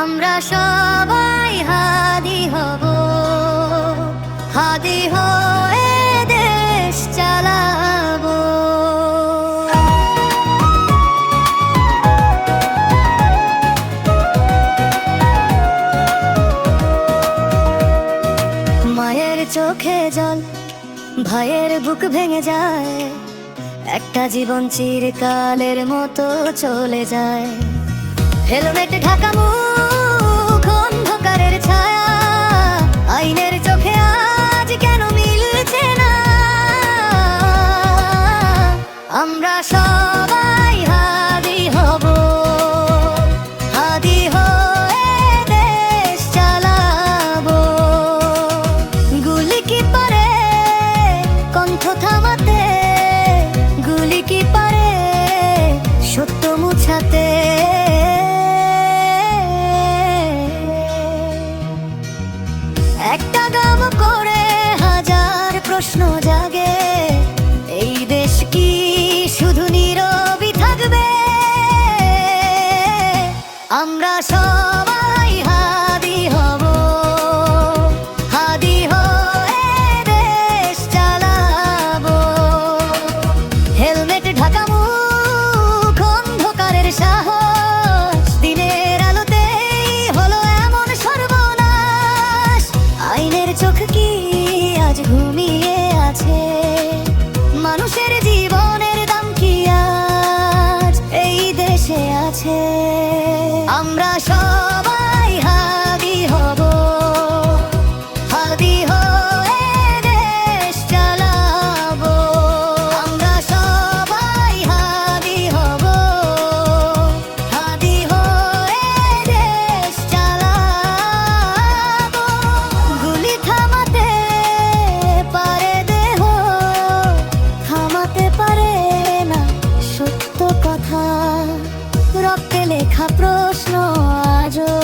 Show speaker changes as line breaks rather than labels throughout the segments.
আমরা সবাই হাদি হব, হাদি হয়ে দেশ চালাবো। মায়ের চোখে জল, ভাইয়ের বুক ভেঙে যায়, একটা জীবন চিরকালের মতো চলে যায়। হেলমেট ঢাকা মুখ, অন্ধকারের ছায়া, আইনের চোখে আজ কেন মিলছে না? আমরা সবাই হাদি হব, হাদি হয়ে দেশ চালাবো। গুলি কি পারে কণ্ঠ থামাতে, গুলি কি পারে সত্য মুছাতে? একটা গাম করে হাজার প্রশ্ন জাগে, এই দেশ কি শুধু নীরবই থাকবে? আমরা সবাই হাদি হব, হাদি হয়ে দেশ চালাবো। হেলমেট ঢাকা মুখ, অন্ধকারের সাহস, দিনের আলোতেই হলো এমন সর্বনাশ। আইনের চোখ কি আজ ঘুমিয়ে আছে? মানুষের জীবনের দাম কি আজ এই দেশে আছে? আমরা সবাই হাদি হব, হাদি হয়ে দেশ চালাবো। আমরা সবাই হাদি হব, হাদি হয়ে দেশ চালাবো। গুলি থামাতে পারে দেহ, থামাতে পারে না সত্য কথা। রক্তে লেখা প্রশ্ন আজও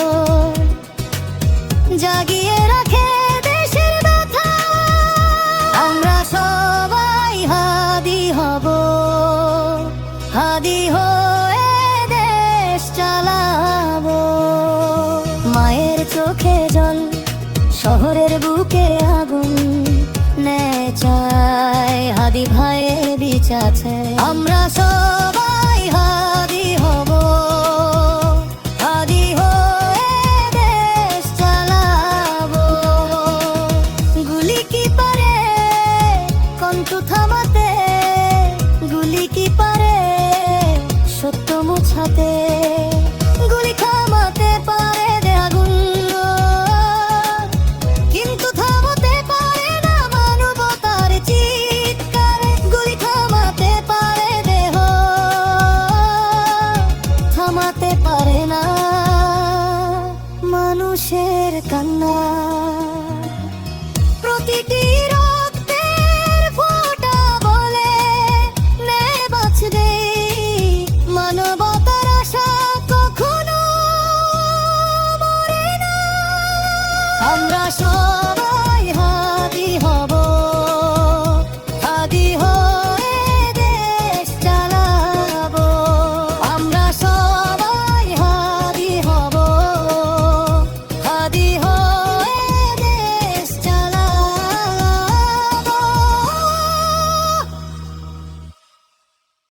জাগিয়ে রাখে দেশের ব্যথা। আমরা সবাই হাদি হব, হাদি হয়ে দেশ চালাবো। মায়ের চোখে জল, শহরের বুকে আগুন, ন্যায় চায় হাদি ভাইয়ের বিচার আছে। আমরা সবাই